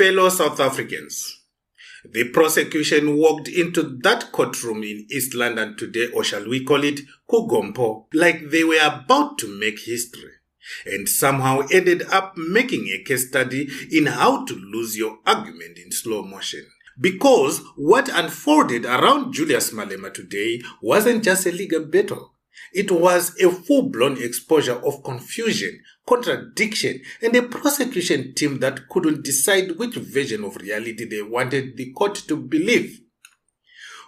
Fellow South Africans, the prosecution walked into that courtroom in East London today, or shall we call it Kugompo, like they were about to make history, and somehow ended up making a case study in how to lose your argument in slow motion. Because what unfolded around Julius Malema today wasn't just a legal battle. It was a full-blown exposure of confusion, contradiction, and a prosecution team that couldn't decide which version of reality they wanted the court to believe.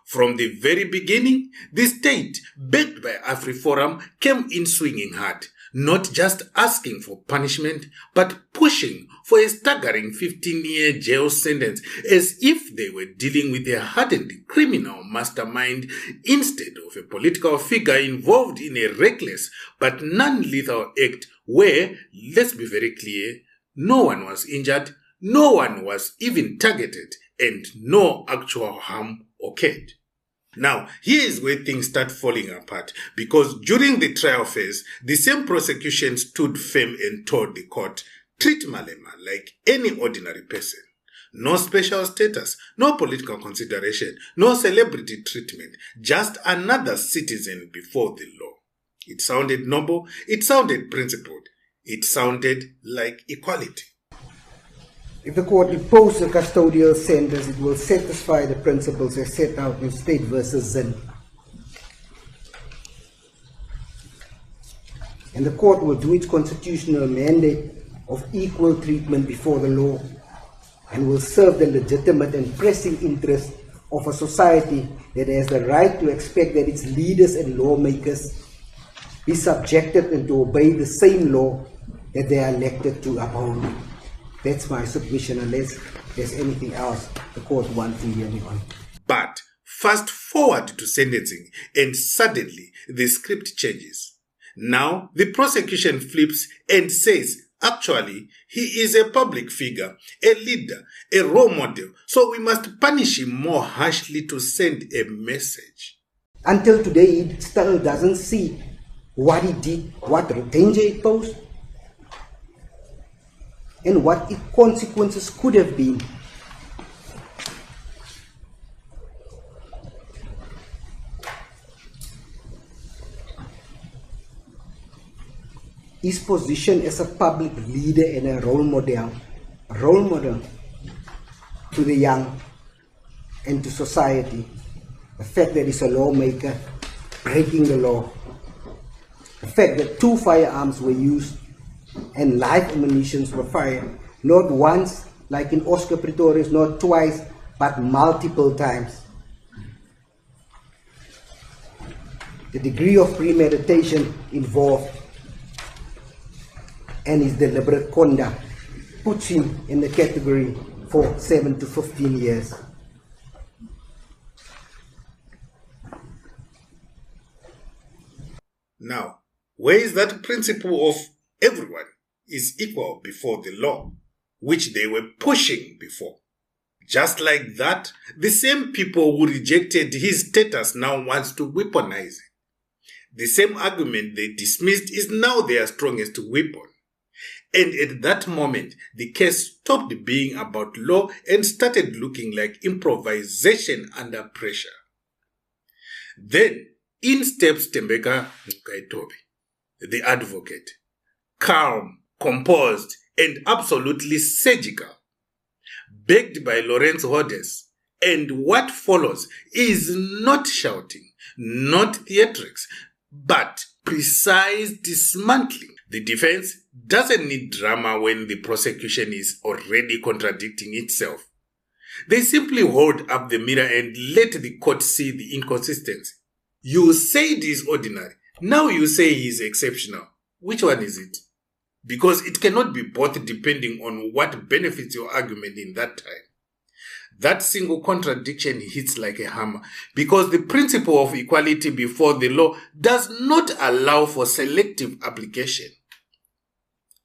From the very beginning, the state, backed by AfriForum, came in swinging hard, not just asking for punishment, but pushing for a staggering 15-year jail sentence, as if they were dealing with a hardened criminal mastermind instead of a political figure involved in a reckless but non-lethal act where, let's be very clear, no one was injured, no one was even targeted, and no actual harm occurred. Now, here is where things start falling apart, because during the trial phase, the same prosecution stood firm and told the court, treat Malema like any ordinary person. No special status, no political consideration, no celebrity treatment, just another citizen before the law. It sounded noble, it sounded principled, it sounded like equality. If the court imposes a custodial sentence, it will satisfy the principles as set out in State versus Zin. And the court will do its constitutional mandate of equal treatment before the law and will serve the legitimate and pressing interest of a society that has the right to expect that its leaders and lawmakers be subjected and to obey the same law that they are elected to uphold. That's my submission, unless there's anything else the court wants to hear me on. But fast forward to sentencing, and suddenly the script changes. Now the prosecution flips and says, actually, he is a public figure, a leader, a role model, so we must punish him more harshly to send a message. Until today, he still doesn't see what he did, what danger it posed, and what its consequences could have been. His position as a public leader and a role model to the young and to society. The fact that he's a lawmaker breaking the law. The fact that 2 firearms were used and live ammunition were fired, not once, like in Oscar Pretorius, not twice, but multiple times. The degree of premeditation involved and his deliberate conduct puts him in the category for 7 to 15 years. Now, where is that principle of everyone is equal before the law, which they were pushing before? Just like that, the same people who rejected his status now wants to weaponize it. The same argument they dismissed is now their strongest weapon. And at that moment, the case stopped being about law and started looking like improvisation under pressure. Then, in steps Tembeka Ngcukaitobi, the advocate, calm, composed, and absolutely surgical, backed by Laurance Hodes, and what follows is not shouting, not theatrics, but precise dismantling. The defense doesn't need drama when the prosecution is already contradicting itself. They simply hold up the mirror and let the court see the inconsistency. You said he's ordinary, now you say he's exceptional. Which one is it? Because it cannot be both depending on what benefits your argument in that time. That single contradiction hits like a hammer, because the principle of equality before the law does not allow for selective application.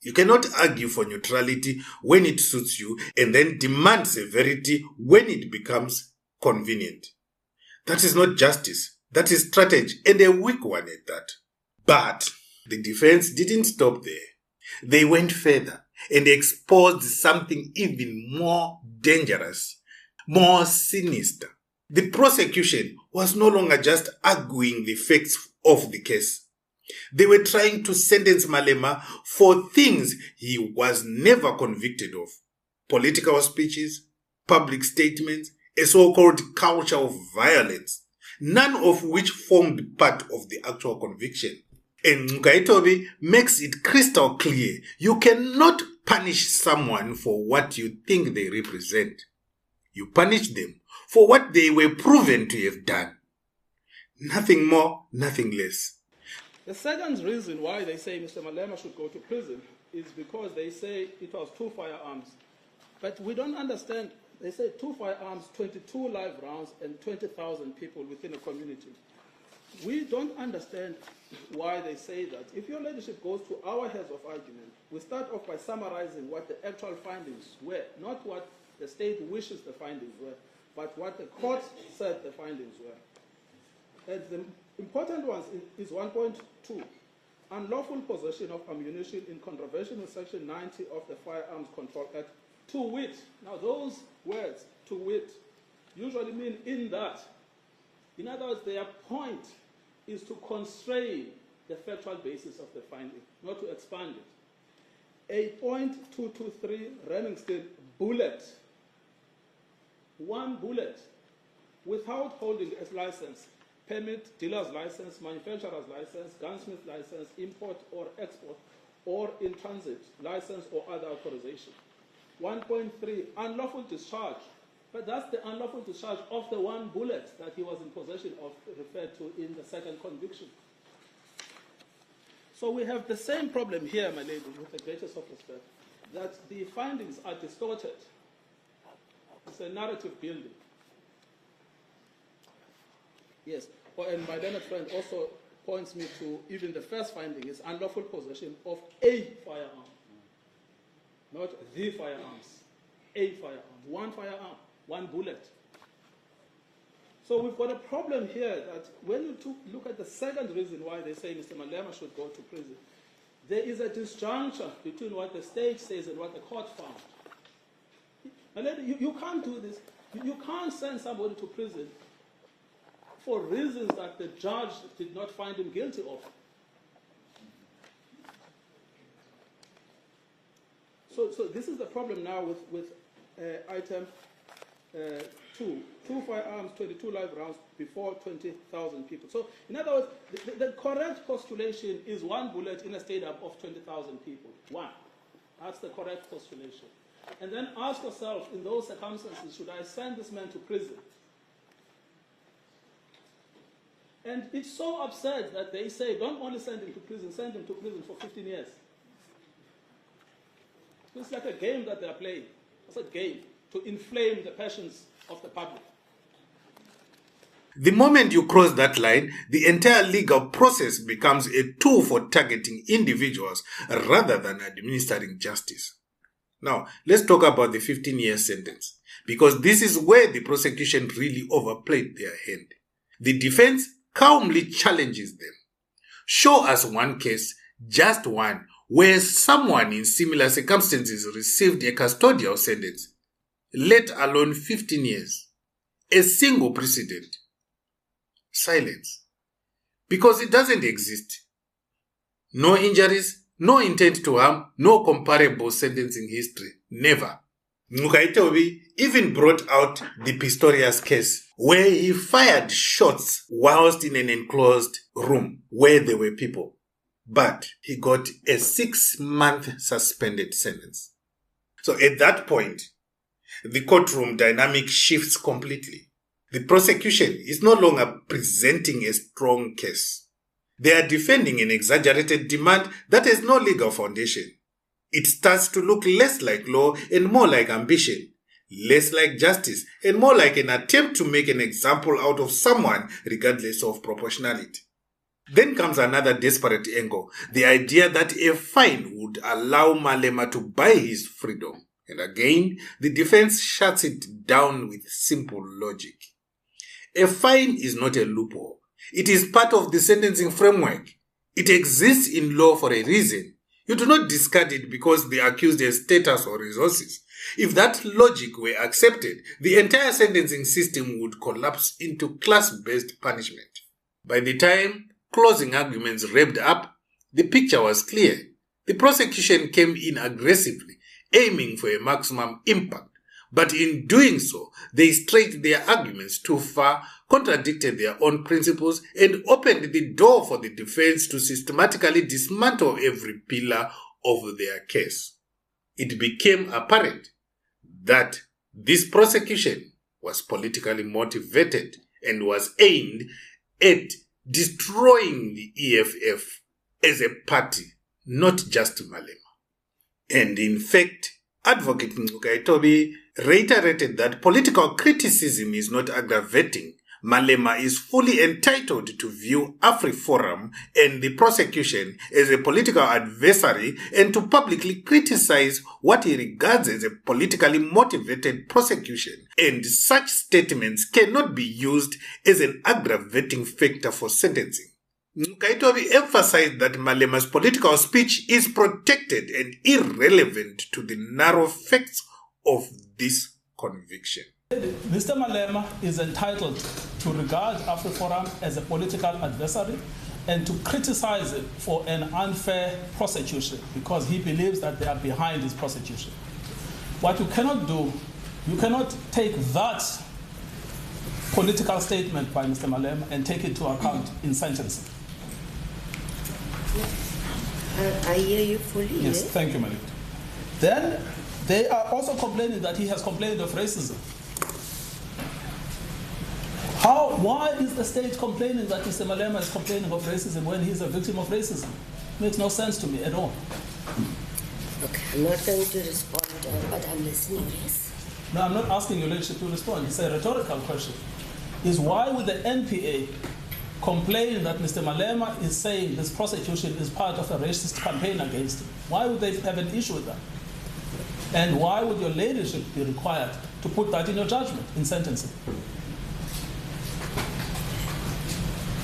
You cannot argue for neutrality when it suits you and then demand severity when it becomes convenient. That is not justice. That is strategy, and a weak one at that. But the defense didn't stop there. They went further and exposed something even more dangerous, more sinister. The prosecution was no longer just arguing the facts of the case. They were trying to sentence Malema for things he was never convicted of. Political speeches, public statements, a so-called culture of violence, none of which formed part of the actual conviction. And Ngcukaitobi makes it crystal clear you cannot punish someone for what you think they represent. You punish them for what they were proven to have done. Nothing more, nothing less. The second reason why they say Mr. Malema should go to prison is because they say it was 2 firearms. But we don't understand. They say 2 firearms, 22 live rounds, and 20,000 people within a community. We don't understand why they say that. If your leadership goes to our heads of argument, we start off by summarizing what the actual findings were, not what the state wishes the findings were, but what the court said the findings were. And the important ones is 1.2, unlawful possession of ammunition in contravention with Section 90 of the Firearms Control Act, to wit. Now those words, to wit, usually mean in that. In other words, their point is to constrain the factual basis of the finding, not to expand it. 8.223, Remington bullet. 1 bullet, without holding a license, permit, dealer's license, manufacturer's license, gunsmith license, import or export, or in transit license or other authorization. 1.3, unlawful discharge. But that's the unlawful discharge of the 1 bullet that he was in possession of, referred to in the second conviction. So we have the same problem here, my lady, with the greatest of respect, that the findings are distorted. It's a narrative building. Yes, and my learned friend also points me to even the first finding is unlawful possession of a firearm. Not the firearms, a firearm, 1 firearm, 1 bullet. So we've got a problem here that when you look at the second reason why they say Mr. Malema should go to prison, there is a disjuncture between what the state says and what the court found. And you can't do this. You can't send somebody to prison for reasons that the judge did not find him guilty of. So this is the problem now with item 2. 2 firearms, 22 live rounds before 20,000 people. So in other words, the correct postulation is 1 bullet in a stadium of 20,000 people. 1. That's the correct postulation. And then ask yourself, in those circumstances, should I send this man to prison? And it's so absurd that they say, don't only send him to prison, send him to prison for 15 years. It's like a game that they're playing. It's a game to inflame the passions of the public. The moment you cross that line, the entire legal process becomes a tool for targeting individuals rather than administering justice. Now, let's talk about the 15-year sentence, because this is where the prosecution really overplayed their hand. The defense calmly challenges them. Show us one case, just one, where someone in similar circumstances received a custodial sentence, let alone 15 years. A single precedent. Silence. Because it doesn't exist. No injuries, no intent to harm, no comparable sentencing history. Never. Ngcukaitobi even brought out the Pistorius case, where he fired shots whilst in an enclosed room where there were people. But he got a 6-month suspended sentence. So at that point, the courtroom dynamic shifts completely. The prosecution is no longer presenting a strong case. They are defending an exaggerated demand that has no legal foundation. It starts to look less like law and more like ambition, less like justice and more like an attempt to make an example out of someone regardless of proportionality. Then comes another desperate angle, the idea that a fine would allow Malema to buy his freedom. And again, the defense shuts it down with simple logic. A fine is not a loophole. It is part of the sentencing framework. It exists in law for a reason. You do not discard it because the accused has status or resources. If that logic were accepted, the entire sentencing system would collapse into class-based punishment. By the time closing arguments wrapped up, the picture was clear. The prosecution came in aggressively, aiming for a maximum impact. But in doing so, they strayed their arguments too far, contradicted their own principles, and opened the door for the defense to systematically dismantle every pillar of their case. It became apparent that this prosecution was politically motivated and was aimed at destroying the EFF as a party, not just Malema. And in fact, Advocate Ngcukaitobi reiterated that political criticism is not aggravating. Malema is fully entitled to view AfriForum and the prosecution as a political adversary and to publicly criticize what he regards as a politically motivated prosecution. And such statements cannot be used as an aggravating factor for sentencing. Ngcukaitobi emphasized that Malema's political speech is protected and irrelevant to the narrow facts of this conviction. Mr. Malema is entitled to regard AfriForum as a political adversary and to criticize it for an unfair prosecution because he believes that they are behind his prosecution. What you cannot do, you cannot take that political statement by Mr. Malema and take it into account in sentencing. I hear you fully. Yes, thank you, Malema. Then they are also complaining that he has complained of racism. Why is the state complaining that Mr. Malema is complaining of racism when he's a victim of racism? Makes no sense to me at all. Okay, I'm not going to respond, but I'm listening, yes. No, I'm not asking your leadership to respond. It's a rhetorical question. Is why would the NPA complain that Mr. Malema is saying this prosecution is part of a racist campaign against him? Why would they have an issue with that? And why would your leadership be required to put that in your judgment in sentencing?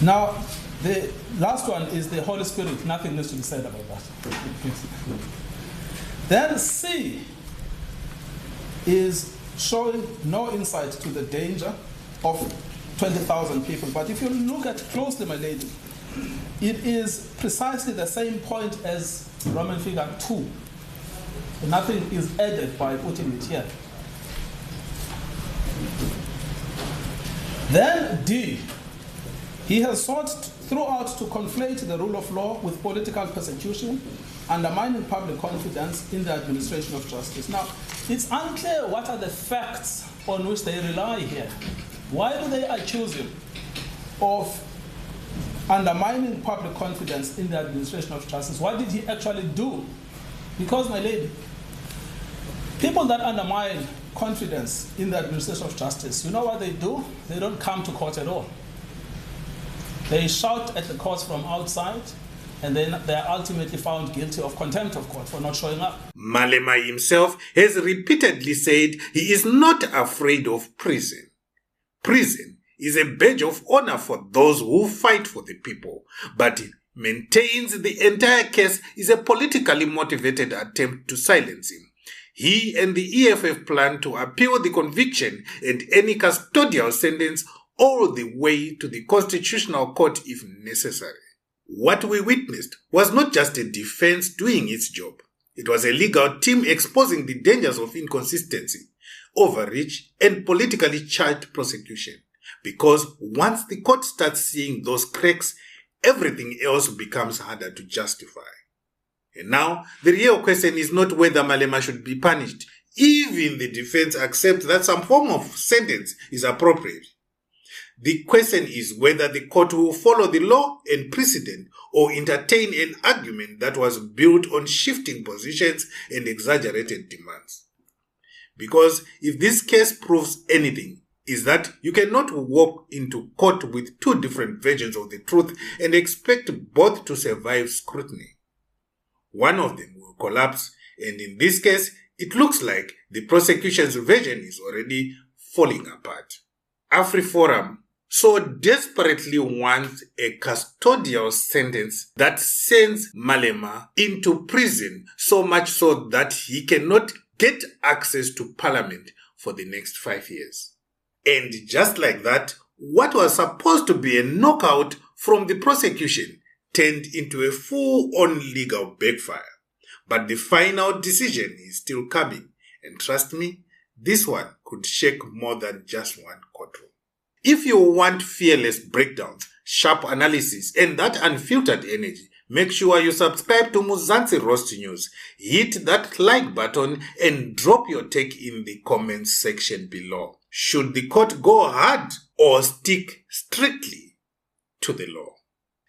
Now, the last one is the Holy Spirit. Nothing needs to be said about that. Then C is showing no insight to the danger of 20,000 people. But if you look at closely, my lady, it is precisely the same point as Roman figure 2. Nothing is added by putting it here. Then D. He has sought throughout to conflate the rule of law with political persecution, undermining public confidence in the administration of justice. Now, it's unclear what are the facts on which they rely here. Why do they accuse him of undermining public confidence in the administration of justice? What did he actually do? Because, my lady, people that undermine confidence in the administration of justice, you know what they do? They don't come to court at all. They shout at the courts from outside, and then they are ultimately found guilty of contempt of court for not showing up. Malema himself has repeatedly said he is not afraid of prison. Prison is a badge of honor for those who fight for the people, but he maintains the entire case is a politically motivated attempt to silence him. He and the EFF plan to appeal the conviction and any custodial sentence all the way to the Constitutional Court if necessary. What we witnessed was not just a defense doing its job. It was a legal team exposing the dangers of inconsistency, overreach, and politically charged prosecution. Because once the court starts seeing those cracks, everything else becomes harder to justify. And now, the real question is not whether Malema should be punished. Even the defense accepts that some form of sentence is appropriate. The question is whether the court will follow the law and precedent or entertain an argument that was built on shifting positions and exaggerated demands. Because if this case proves anything, is that you cannot walk into court with two different versions of the truth and expect both to survive scrutiny. One of them will collapse, and in this case, it looks like the prosecution's version is already falling apart. AfriForum so desperately wants a custodial sentence that sends Malema into prison, so much so that he cannot get access to parliament for the next 5 years. And just like that, what was supposed to be a knockout from the prosecution turned into a full-on legal backfire. But the final decision is still coming, and trust me, this one could shake more than just one courtroom. If you want fearless breakdowns, sharp analysis, and that unfiltered energy, make sure you subscribe to Mzansi Roast News. Hit that like button and drop your take in the comments section below. Should the court go hard or stick strictly to the law?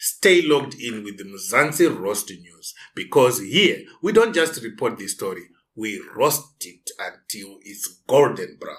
Stay logged in with the Mzansi Roast News, because here we don't just report the story, we roast it until it's golden brown.